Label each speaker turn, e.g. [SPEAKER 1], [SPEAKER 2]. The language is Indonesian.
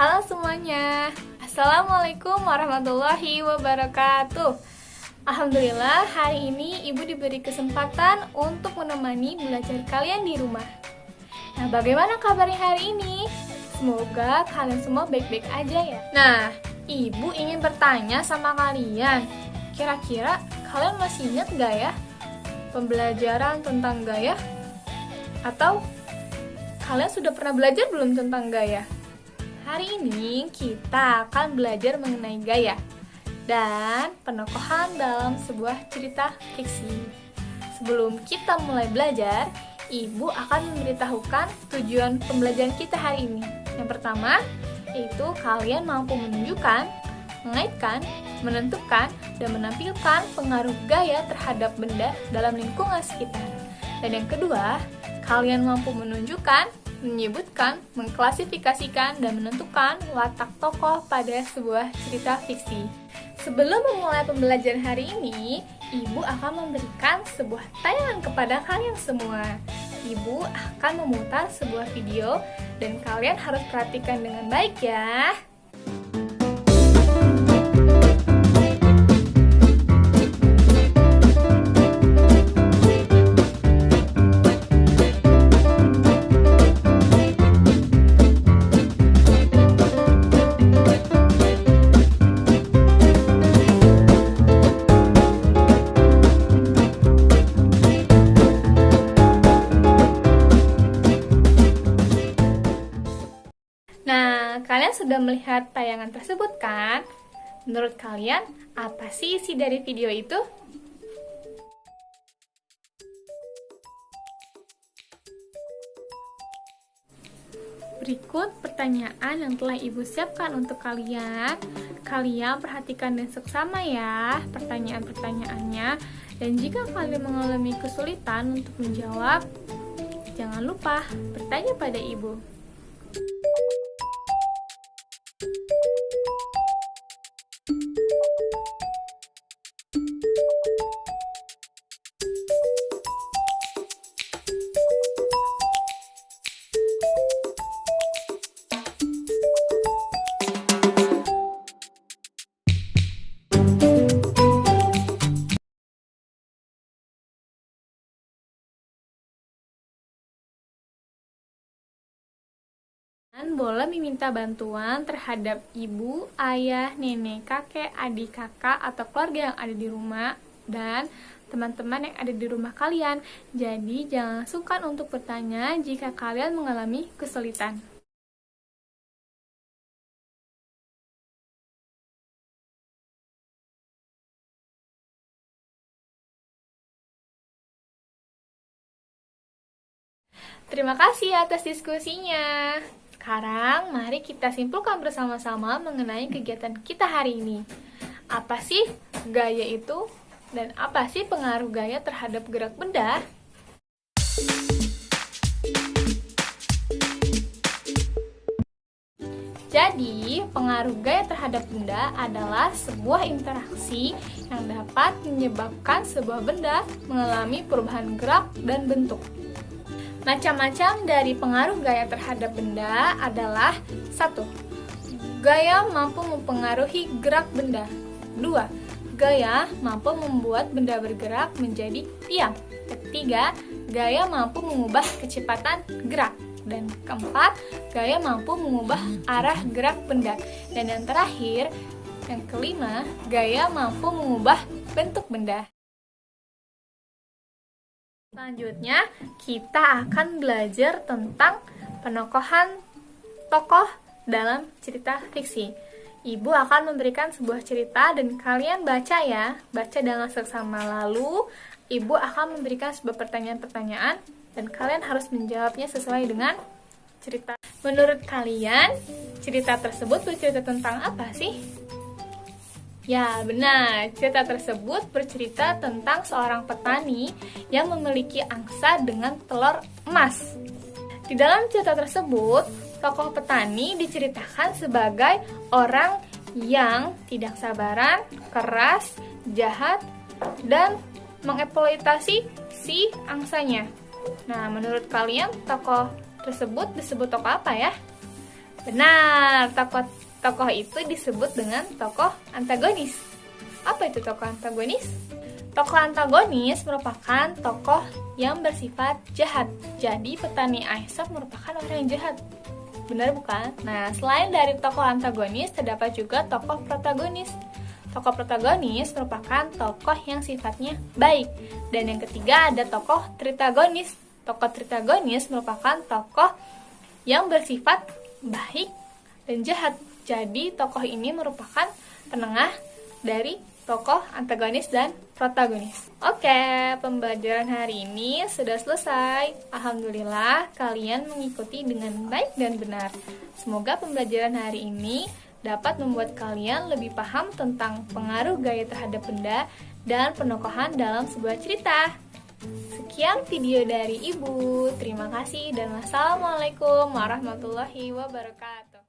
[SPEAKER 1] Halo semuanya, Assalamualaikum warahmatullahi wabarakatuh. Alhamdulillah hari ini Ibu diberi kesempatan untuk menemani belajar kalian di rumah. Nah, bagaimana kabarnya hari ini? Semoga kalian semua baik-baik aja ya. Nah, Ibu ingin bertanya sama kalian, kira-kira kalian masih ingat gak ya pembelajaran tentang gaya? Atau kalian sudah pernah belajar belum tentang gaya? Hari ini kita akan belajar mengenai gaya dan penokohan dalam sebuah cerita fiksi. Sebelum kita mulai belajar, Ibu akan memberitahukan tujuan pembelajaran kita hari ini. Yang pertama, yaitu kalian mampu menunjukkan, mengaitkan, menentukan, dan menampilkan pengaruh gaya terhadap benda dalam lingkungan sekitar. Dan yang kedua, kalian mampu menunjukkan, menyebutkan, mengklasifikasikan, dan menentukan watak tokoh pada sebuah cerita fiksi. Sebelum memulai pembelajaran hari ini, Ibu akan memberikan sebuah tayangan kepada kalian semua. Ibu akan memutar sebuah video dan kalian harus perhatikan dengan baik ya. Nah, kalian sudah melihat tayangan tersebut kan? Menurut kalian, apa sih isi dari video itu? Berikut pertanyaan yang telah Ibu siapkan untuk kalian. Kalian perhatikan dan seksama ya pertanyaan-pertanyaannya. Dan jika kalian mengalami kesulitan untuk menjawab, jangan lupa bertanya pada Ibu. Boleh meminta bantuan terhadap ibu, ayah, nenek, kakek, adik, kakak, atau keluarga yang ada di rumah dan teman-teman yang ada di rumah kalian. Jadi jangan sungkan untuk bertanya jika kalian mengalami kesulitan. Terima kasih atas diskusinya. Sekarang, mari kita simpulkan bersama-sama mengenai kegiatan kita hari ini. Apa sih gaya itu? Dan apa sih pengaruh gaya terhadap gerak benda? Jadi, pengaruh gaya terhadap benda adalah sebuah interaksi yang dapat menyebabkan sebuah benda mengalami perubahan gerak dan bentuk. Macam-macam dari pengaruh gaya terhadap benda adalah 1. Gaya mampu mempengaruhi gerak benda. 2. Gaya mampu membuat benda bergerak menjadi diam. 3. Gaya mampu mengubah kecepatan gerak. Dan 4. Gaya mampu mengubah arah gerak benda. Dan yang terakhir, yang kelima, gaya mampu mengubah bentuk benda. Selanjutnya, kita akan belajar tentang penokohan tokoh dalam cerita fiksi. Ibu akan memberikan sebuah cerita dan kalian baca ya, baca dengan seksama. Lalu, Ibu akan memberikan sebuah pertanyaan-pertanyaan dan kalian harus menjawabnya sesuai dengan cerita. Menurut kalian, cerita tersebut bercerita tentang apa sih? Ya, benar. Cerita tersebut bercerita tentang seorang petani yang memiliki angsa dengan telur emas. Di dalam cerita tersebut, tokoh petani diceritakan sebagai orang yang tidak sabaran, keras, jahat, dan mengeksploitasi si angsanya. Nah, menurut kalian tokoh tersebut disebut tokoh apa ya? Benar, tokoh itu disebut dengan tokoh antagonis. Apa itu tokoh antagonis? Tokoh antagonis merupakan tokoh yang bersifat jahat. Jadi petani Aesop merupakan orang yang jahat. Benar bukan? Nah, selain dari tokoh antagonis, terdapat juga tokoh protagonis. Tokoh protagonis merupakan tokoh yang sifatnya baik. Dan yang ketiga ada tokoh tritagonis. Tokoh tritagonis merupakan tokoh yang bersifat baik dan jahat. Jadi tokoh ini merupakan penengah dari tokoh antagonis dan protagonis. Oke, pembelajaran hari ini sudah selesai. Alhamdulillah kalian mengikuti dengan baik dan benar. Semoga pembelajaran hari ini dapat membuat kalian lebih paham tentang pengaruh gaya terhadap benda dan penokohan dalam sebuah cerita. Sekian video dari Ibu. Terima kasih dan wassalamualaikum warahmatullahi wabarakatuh.